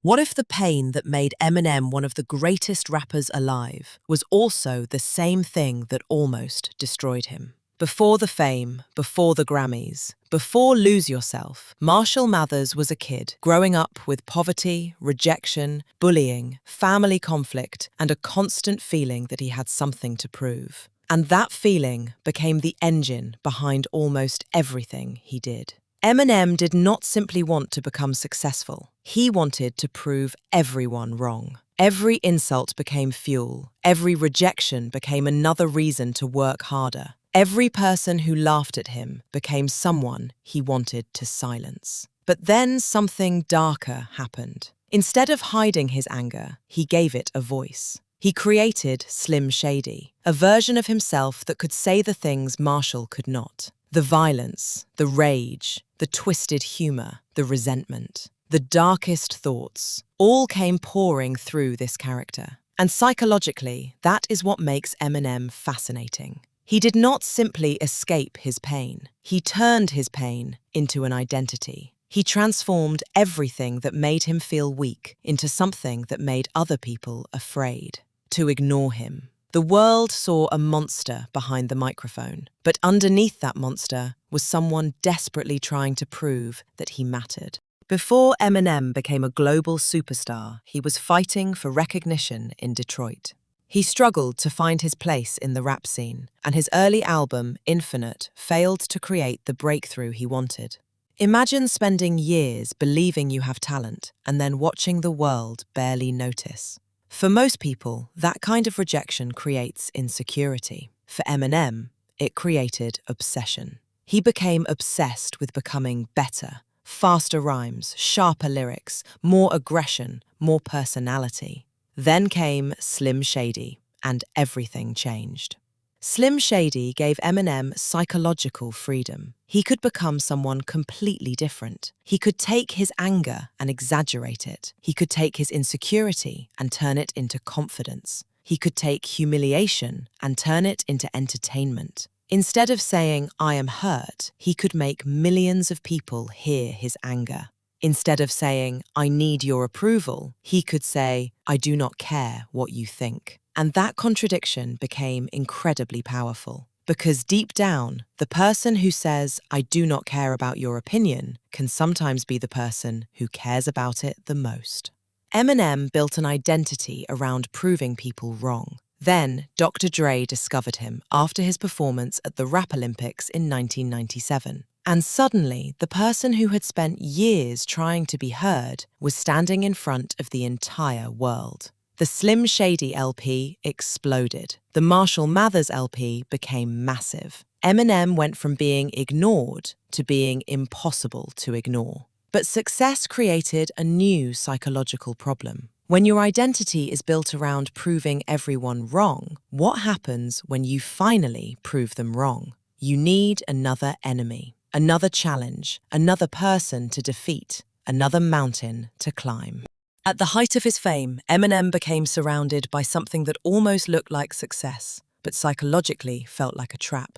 What if the pain that made Eminem one of the greatest rappers alive was also the same thing that almost destroyed him? Before the fame, before the Grammys, before Lose Yourself, Marshall Mathers was a kid growing up with poverty, rejection, bullying, family conflict, and a constant feeling that he had something to prove. And that feeling became the engine behind almost everything he did. Eminem did not simply want to become successful. He wanted to prove everyone wrong. Every insult became fuel. Every rejection became another reason to work harder. Every person who laughed at him became someone he wanted to silence. But then something darker happened. Instead of hiding his anger, he gave it a voice. He created Slim Shady, a version of himself that could say the things Marshall could not. The violence, the rage, the twisted humor, the resentment, the darkest thoughts, all came pouring through this character. And psychologically, that is what makes Eminem fascinating. He did not simply escape his pain. He turned his pain into an identity. He transformed everything that made him feel weak into something that made other people afraid, to ignore him. The world saw a monster behind the microphone, but underneath that monster was someone desperately trying to prove that he mattered. Before Eminem became a global superstar, he was fighting for recognition in Detroit. He struggled to find his place in the rap scene, and his early album, Infinite, failed to create the breakthrough he wanted. Imagine spending years believing you have talent and then watching the world barely notice. For most people, that kind of rejection creates insecurity. For Eminem, it created obsession. He became obsessed with becoming better. Faster rhymes, sharper lyrics, more aggression, more personality. Then came Slim Shady, and everything changed. Slim Shady gave Eminem psychological freedom. He could become someone completely different. He could take his anger and exaggerate it. He could take his insecurity and turn it into confidence. He could take humiliation and turn it into entertainment. Instead of saying, "I am hurt," he could make millions of people hear his anger. Instead of saying, "I need your approval," he could say, "I do not care what you think." And that contradiction became incredibly powerful. Because deep down, the person who says, "I do not care about your opinion," can sometimes be the person who cares about it the most. Eminem built an identity around proving people wrong. Then, Dr. Dre discovered him after his performance at the Rap Olympics in 1997. And suddenly, the person who had spent years trying to be heard was standing in front of the entire world. The Slim Shady LP exploded. The Marshall Mathers LP became massive. Eminem went from being ignored to being impossible to ignore. But success created a new psychological problem. When your identity is built around proving everyone wrong, what happens when you finally prove them wrong? You need another enemy, another challenge, another person to defeat, another mountain to climb. At the height of his fame, Eminem became surrounded by something that almost looked like success, but psychologically felt like a trap.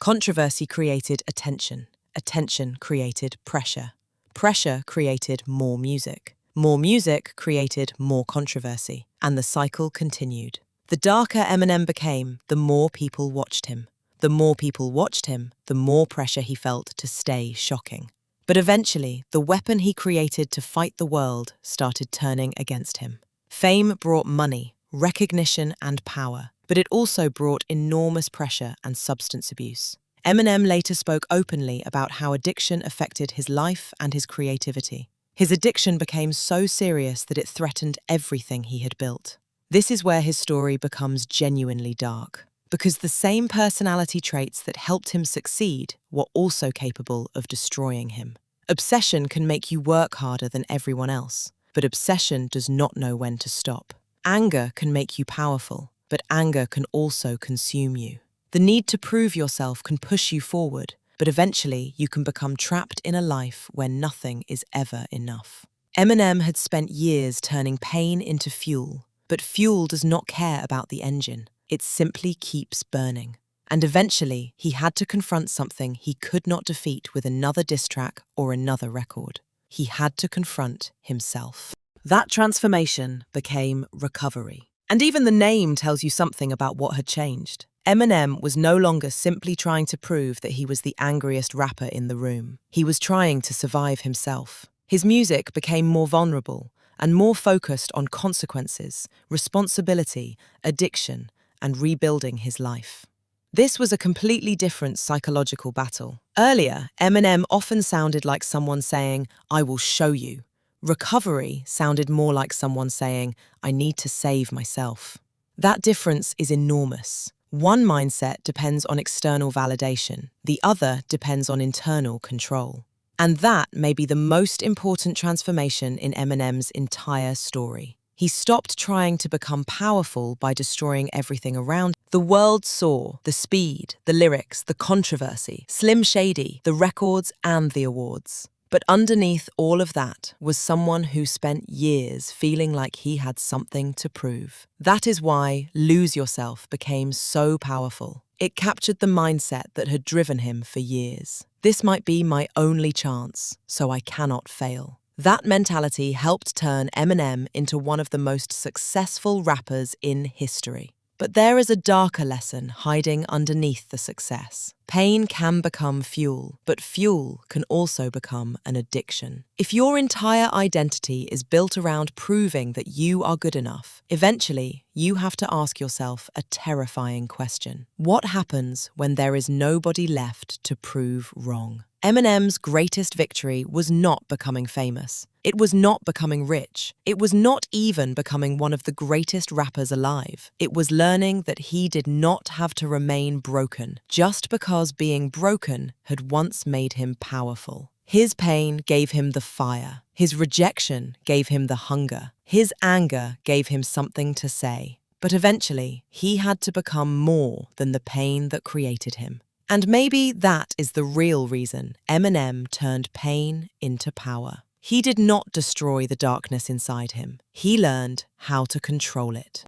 Controversy created attention. Attention created pressure. Pressure created more music. More music created more controversy, and the cycle continued. The darker Eminem became, the more people watched him. The more people watched him, the more pressure he felt to stay shocking. But eventually, the weapon he created to fight the world started turning against him. Fame brought money, recognition, and power, but it also brought enormous pressure and substance abuse. Eminem later spoke openly about how addiction affected his life and his creativity. His addiction became so serious that it threatened everything he had built. This is where his story becomes genuinely dark, because the same personality traits that helped him succeed were also capable of destroying him. Obsession can make you work harder than everyone else, but obsession does not know when to stop. Anger can make you powerful, but anger can also consume you. The need to prove yourself can push you forward, but eventually you can become trapped in a life where nothing is ever enough. Eminem had spent years turning pain into fuel, but fuel does not care about the engine. It simply keeps burning. And eventually, he had to confront something he could not defeat with another diss track or another record. He had to confront himself. That transformation became recovery. And even the name tells you something about what had changed. Eminem was no longer simply trying to prove that he was the angriest rapper in the room. He was trying to survive himself. His music became more vulnerable and more focused on consequences, responsibility, addiction, and rebuilding his life. This was a completely different psychological battle. Earlier, Eminem often sounded like someone saying, "I will show you." Recovery sounded more like someone saying, "I need to save myself." That difference is enormous. One mindset depends on external validation, the other depends on internal control. And that may be the most important transformation in Eminem's entire story. He stopped trying to become powerful by destroying everything around. The world saw the speed, the lyrics, the controversy, Slim Shady, the records and the awards. But underneath all of that was someone who spent years feeling like he had something to prove. That is why Lose Yourself became so powerful. It captured the mindset that had driven him for years. This might be my only chance, so I cannot fail. That mentality helped turn Eminem into one of the most successful rappers in history. But there is a darker lesson hiding underneath the success. Pain can become fuel, but fuel can also become an addiction. If your entire identity is built around proving that you are good enough, eventually you have to ask yourself a terrifying question. What happens when there is nobody left to prove wrong? Eminem's greatest victory was not becoming famous. It was not becoming rich. It was not even becoming one of the greatest rappers alive. It was learning that he did not have to remain broken just because being broken had once made him powerful. His pain gave him the fire. His rejection gave him the hunger. His anger gave him something to say. But eventually, he had to become more than the pain that created him. And maybe that is the real reason Eminem turned pain into power. He did not destroy the darkness inside him. He learned how to control it.